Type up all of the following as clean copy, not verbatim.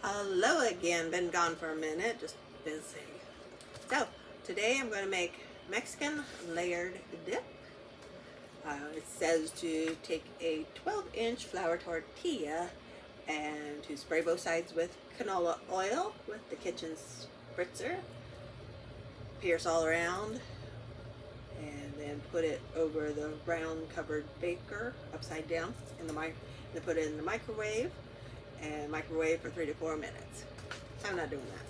Hello again, been gone for a minute, just busy. So, today I'm going to make Mexican layered dip. It says to take a 12-inch flour tortilla and to spray both sides with canola oil with the kitchen spritzer. Pierce all around and then put it over the round covered baker upside down in the then put it in the microwave and microwave for 3 to 4 minutes. I'm not doing that.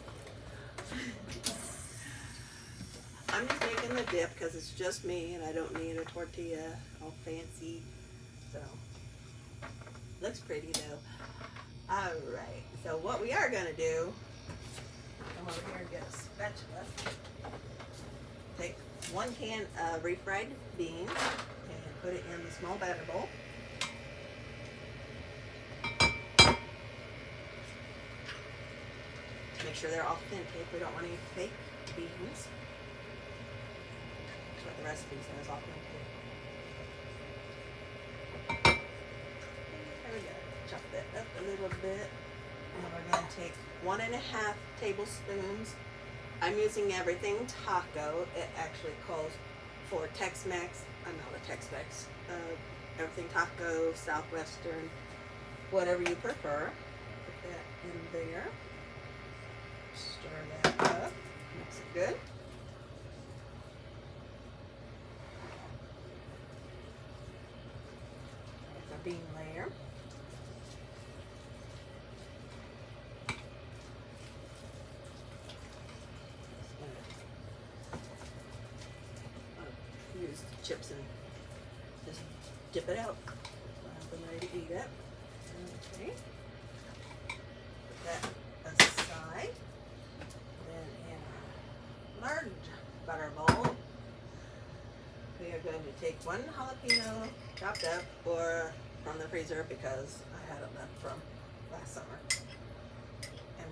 I'm just making the dip because it's just me and I don't need a tortilla all fancy. So, looks pretty though. Alright, so what we are going to do, come over here and get a spatula. Take 1 can of refried beans and put it in the small batter bowl. Make sure they're authentic. We don't want any fake beans. That's what the recipe says, authentic. There we go. Chop that up a little bit. And we're going to take 1.5 tablespoons. I'm using everything taco. It actually calls for Tex-Mex. I'm not a Tex-Mex. Everything taco, Southwestern, whatever you prefer. Put that in there. Stir that up, mix it good. There's our bean layer. Use the chips and just dip it out. I'm ready to eat it. Okay. Put that aside. Large butter bowl, we are going to take 1 jalapeno chopped up or from the freezer because I had it left from last summer, and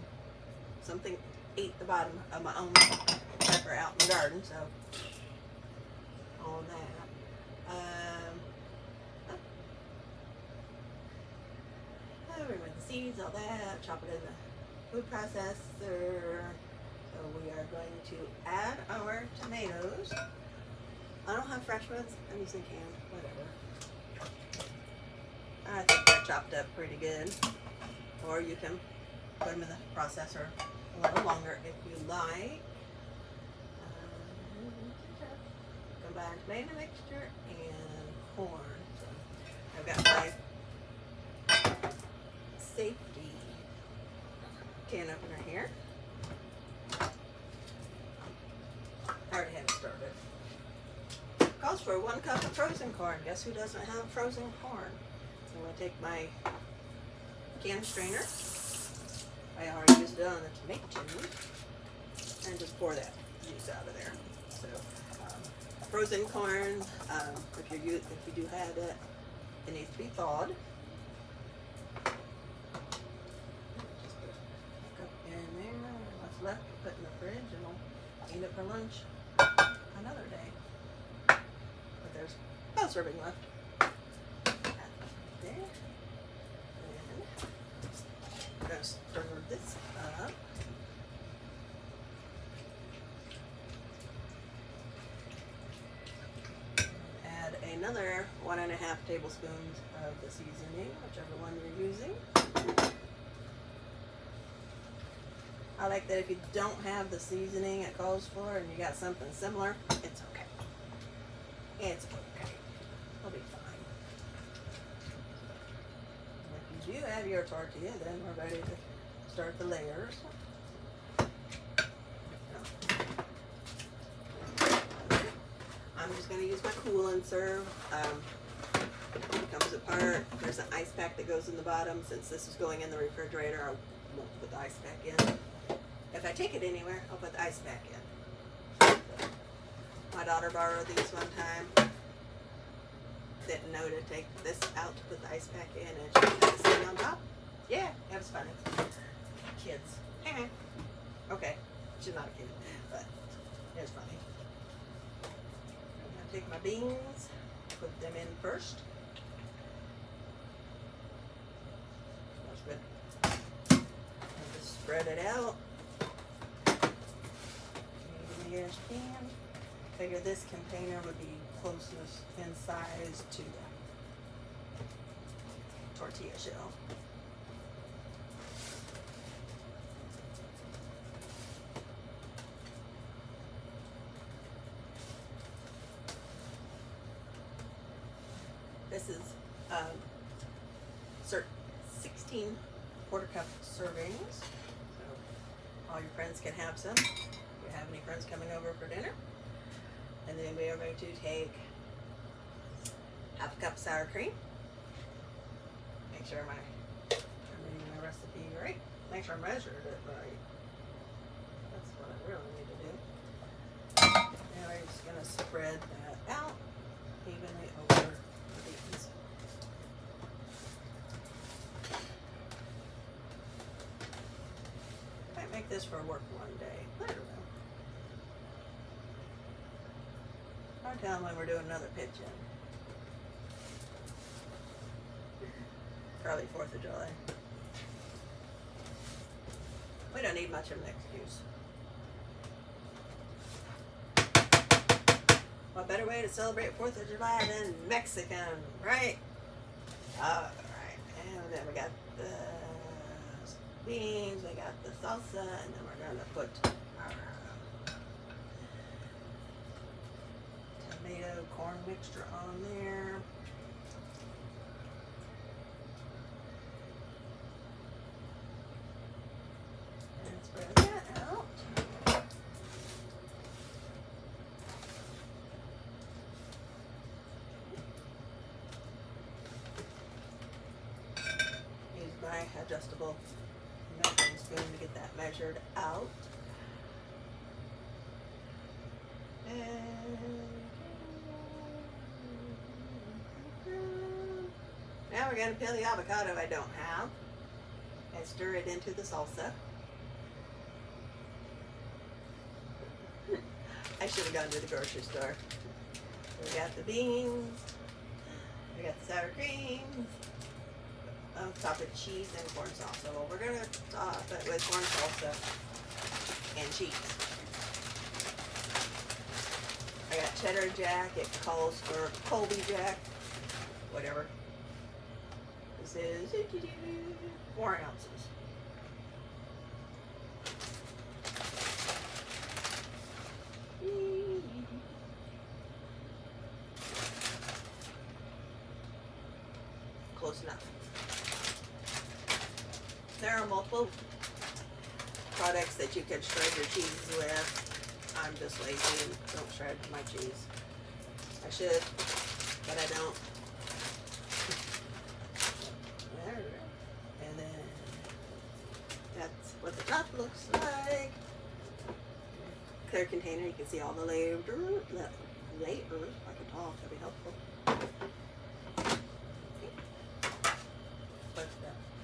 something ate the bottom of my own pepper out in the garden, so all that. Remove the seeds, all that, chop it in the food processor. So we are going to add our tomatoes. I don't have fresh ones. I'm using canned, whatever. I think they're chopped up pretty good. Or you can put them in the processor a little longer if you like. Combine tomato mixture and corn. So I've got my safety can opener here. I already have it started. Calls for 1 cup of frozen corn. Guess who doesn't have frozen corn? So I'm going to take my can strainer. I already used it on the tomato tin. And just pour that juice out of there. So, frozen corn, if you do have it, it needs to be thawed. Just put a cup in there. What's left, put in the fridge, and I'll eat it for lunch another day. But there's about a serving left. There. And I'm going to stir this up. Add another 1.5 tablespoons of the seasoning, whichever one you're using. I like that if you don't have the seasoning it calls for and you got something similar, it's okay. It's okay. It'll be fine. If you do have your tortilla, then we're ready to start the layers. I'm just going to use my cool and serve. It comes apart. There's an ice pack that goes in the bottom. Since this is going in the refrigerator, I won't put the ice pack in. If I take it anywhere, I'll put the ice pack in. My daughter borrowed these one time. Didn't know to take this out to put the ice pack in, and she had it sitting on top. Yeah, it was funny. Kids. Hey man. Okay, she's not a kid, but it was funny. I'm gonna take my beans, put them in first. That's good. spread it out. Maybe as you can. Figure this container would be closest in size to the tortilla shell. This is 16 quarter cup servings. So all your friends can have some. If you have any friends coming over for dinner. And then we are going to take half a cup of sour cream. Make sure I'm reading my recipe right. Make sure I measured it right. That's what I really need to do. And we're just going to spread that out evenly over the beans. Might make this for work one day. I don't know. I'll tell them when we're doing another pitch in. Probably 4th of July. We don't need much of an excuse. What better way to celebrate 4th of July than Mexican, right? Alright, and then we got the beans, we got the salsa, and then we're going to put our tomato corn mixture on there. And spread that out. Use my adjustable measuring spoon to get that measured out. Now we're going to peel the avocado I don't have and stir it into the salsa. I should have gone to the grocery store. We got the beans, we got the sour cream, on top of cheese and corn salsa. Well, we're going to top it with corn salsa and cheese. I got cheddar jack. It calls for Colby jack. Whatever. This is 4 ounces. Close enough. There are multiple products that you can shred your cheese with. I'm just lazy and don't shred my cheese. I should, but I don't. There we go. And then that's what the top looks like. Clear container, you can see all the layers. I can talk, that'd be helpful. Put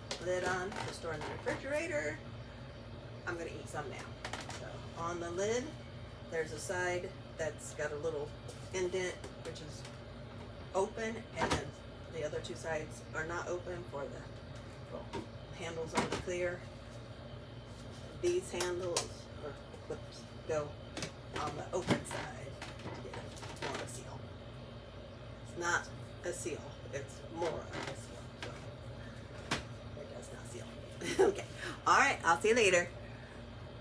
the lid on to store in the refrigerator. I'm going to eat some now. So on the lid, there's a side that's got a little indent, which is open, and then the other 2 sides are not open for the little handles on the clear. These handles or clips go on the open side to get more of a seal. It's not a seal, it's more of a seal. So it does not seal. Okay. All right, I'll see you later.